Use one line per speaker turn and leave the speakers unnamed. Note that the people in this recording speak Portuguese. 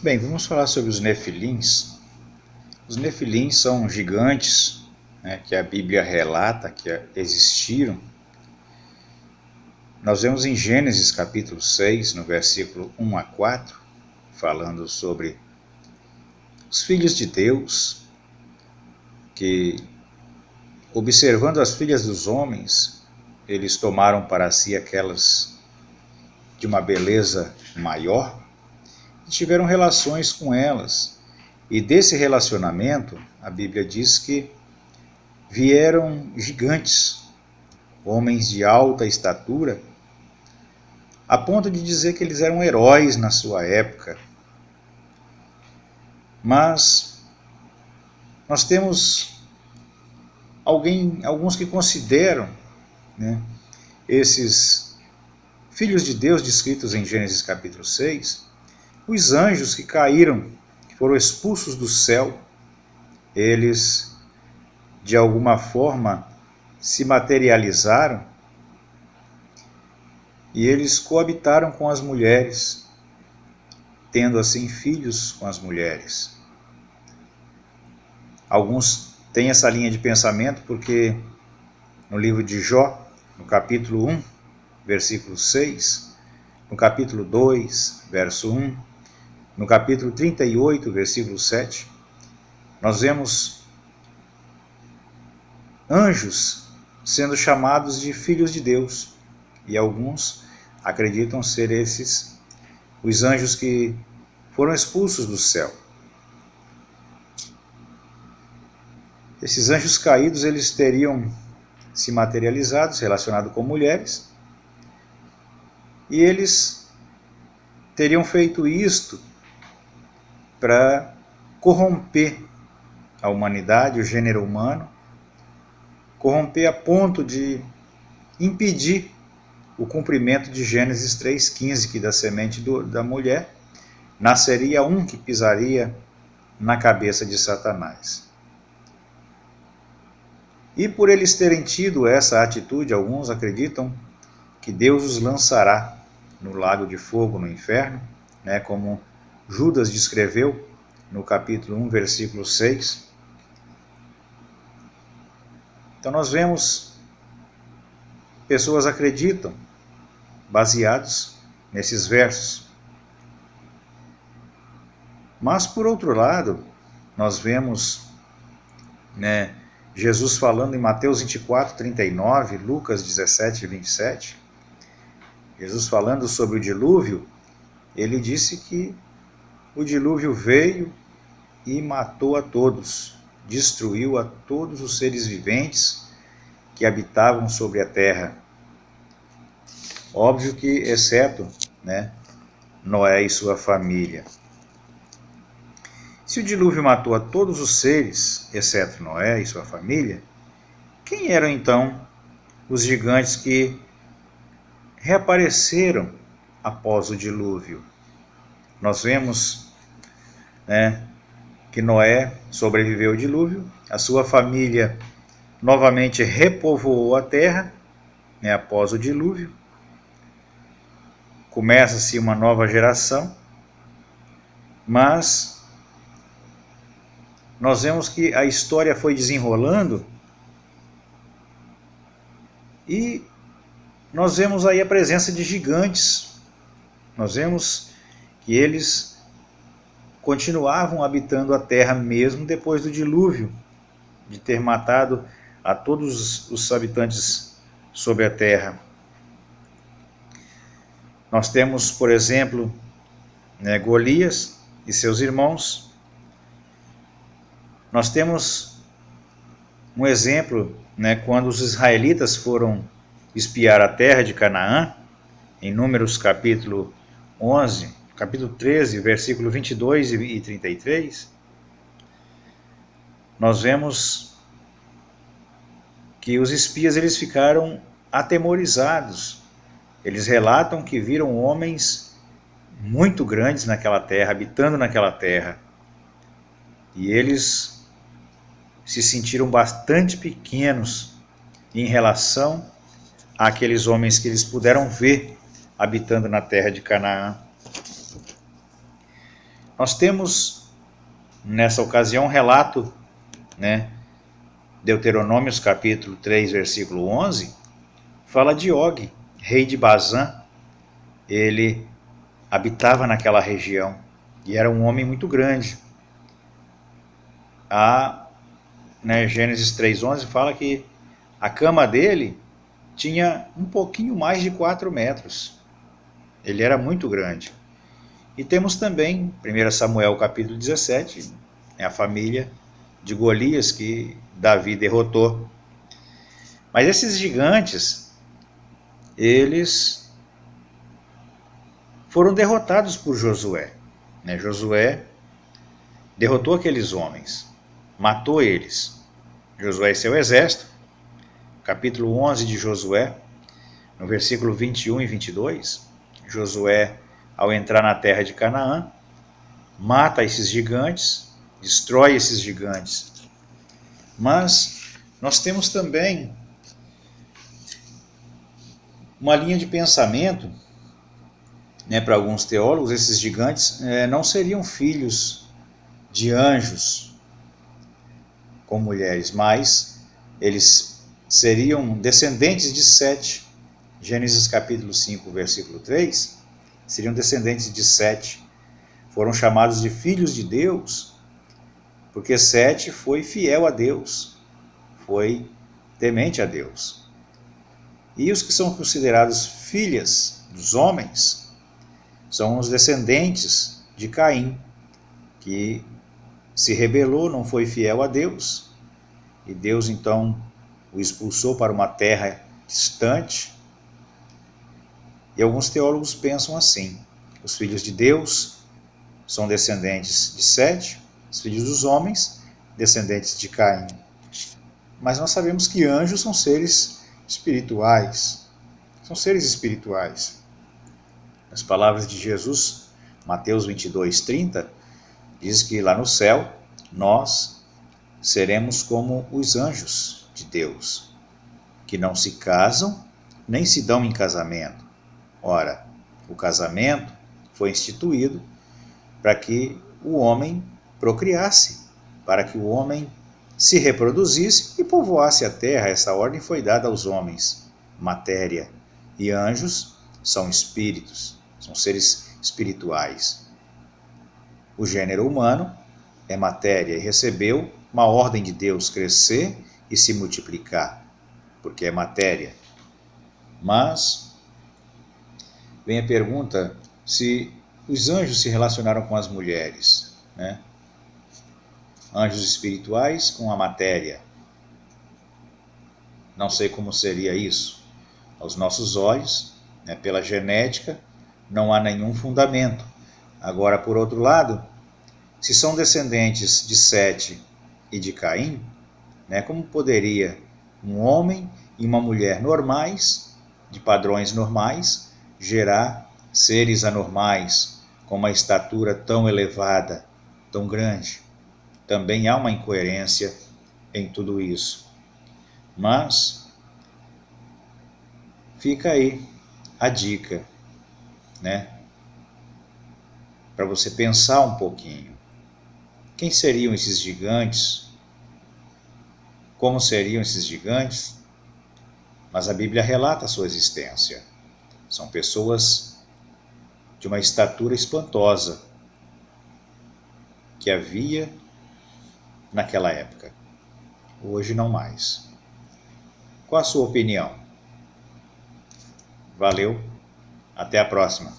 Bem, vamos falar sobre os nefilins. Os nefilins são gigantes, que a Bíblia relata que existiram. Nós vemos em Gênesis capítulo 6, no versículo 1 a 4, falando sobre os filhos de Deus, que, observando as filhas dos homens, eles tomaram para si aquelas de uma beleza maior e tiveram relações com elas. E desse relacionamento, a Bíblia diz que vieram gigantes, homens de alta estatura, a ponto de dizer que eles eram heróis na sua época. Mas nós temos alguns que consideram, esses filhos de Deus descritos em Gênesis capítulo 6, os anjos que caíram, que foram expulsos do céu. Eles, de alguma forma, se materializaram e eles coabitaram com as mulheres, tendo assim filhos com as mulheres. Alguns têm essa linha de pensamento porque no livro de Jó, no capítulo 1, versículo 6, no capítulo 2, verso 1, no capítulo 38, versículo 7, nós vemos anjos sendo chamados de filhos de Deus. E alguns acreditam ser esses os anjos que foram expulsos do céu. Esses anjos caídos, eles teriam se materializado, relacionado com mulheres, e eles teriam feito isto para corromper a humanidade, o gênero humano, corromper a ponto de impedir o cumprimento de Gênesis 3,15, que da semente da mulher nasceria um que pisaria na cabeça de Satanás. E por eles terem tido essa atitude, alguns acreditam que Deus os lançará no lago de fogo, no inferno, como Judas descreveu no capítulo 1, versículo 6. Então nós vemos pessoas acreditam, baseados nesses versos. Mas por outro lado, nós vemos Jesus falando em Mateus 24, 39, Lucas 17, 27, Jesus falando sobre o dilúvio, ele disse que o dilúvio veio e matou a todos, destruiu a todos os seres viventes que habitavam sobre a terra. Óbvio que, exceto Noé e sua família. Se o dilúvio matou a todos os seres, exceto Noé e sua família, quem eram então os gigantes que reapareceram após o dilúvio? Nós vemos que Noé sobreviveu ao dilúvio, a sua família novamente repovoou a terra após o dilúvio. Começa-se uma nova geração, mas nós vemos que a história foi desenrolando e nós vemos aí a presença de gigantes. Nós vemos que eles continuavam habitando a terra mesmo depois do dilúvio, de ter matado a todos os habitantes sobre a terra. Nós temos, por exemplo, Golias e seus irmãos. Nós temos um exemplo, quando os israelitas foram espiar a terra de Canaã, em Números capítulo 11, capítulo 13, versículo 22 e 33, nós vemos que os espias eles ficaram atemorizados. Eles relatam que viram homens muito grandes naquela terra, habitando naquela terra. E eles se sentiram bastante pequenos em relação àqueles homens que eles puderam ver habitando na terra de Canaã. Nós temos, nessa ocasião, um relato, né? Deuteronômios capítulo 3, versículo 11, fala de Og, rei de Bazã. Ele habitava naquela região e era um homem muito grande. Gênesis 3,11 fala que a cama dele tinha um pouquinho mais de 4 metros. Ele era muito grande. E temos também 1 Samuel capítulo 17, a família de Golias que Davi derrotou. Mas esses gigantes, eles foram derrotados por Josué. Josué derrotou aqueles homens, matou eles. Josué e seu exército, capítulo 11 de Josué, no versículo 21 e 22, Josué, ao entrar na terra de Canaã, mata esses gigantes, destrói esses gigantes. Mas nós temos também uma linha de pensamento, para alguns teólogos, esses gigantes não seriam filhos de anjos com mulheres, mas eles seriam descendentes de Sete. Gênesis capítulo 5, versículo 3, seriam descendentes de Sete. Foram chamados de filhos de Deus, porque Sete foi fiel a Deus, foi temente a Deus. E os que são considerados filhas dos homens são os descendentes de Caim, que se rebelou, não foi fiel a Deus, e Deus então o expulsou para uma terra distante. E alguns teólogos pensam assim: os filhos de Deus são descendentes de Sete, os filhos dos homens, descendentes de Caim. Mas nós sabemos que anjos são seres espirituais. São seres espirituais. As palavras de Jesus, Mateus 22, 30, diz que lá no céu nós seremos como os anjos de Deus, que não se casam nem se dão em casamento. Ora, o casamento foi instituído para que o homem procriasse, para que o homem se reproduzisse e povoasse a terra. Essa ordem foi dada aos homens, matéria, e anjos são espíritos, são seres espirituais. O gênero humano é matéria e recebeu uma ordem de Deus crescer e se multiplicar, porque é matéria. Mas vem a pergunta se os anjos se relacionaram com as mulheres, Anjos espirituais com a matéria. Não sei como seria isso. Aos nossos olhos, pela genética, não há nenhum fundamento. Agora, por outro lado, se são descendentes de Sete e de Caim, como poderia um homem e uma mulher normais, de padrões normais, gerar seres anormais, com uma estatura tão elevada, tão grande? Também há uma incoerência em tudo isso. Mas fica aí a dica, para você pensar um pouquinho. Quem seriam esses gigantes? Como seriam esses gigantes? Mas a Bíblia relata a sua existência. São pessoas de uma estatura espantosa que havia naquela época. Hoje não mais. Qual a sua opinião? Valeu, até a próxima.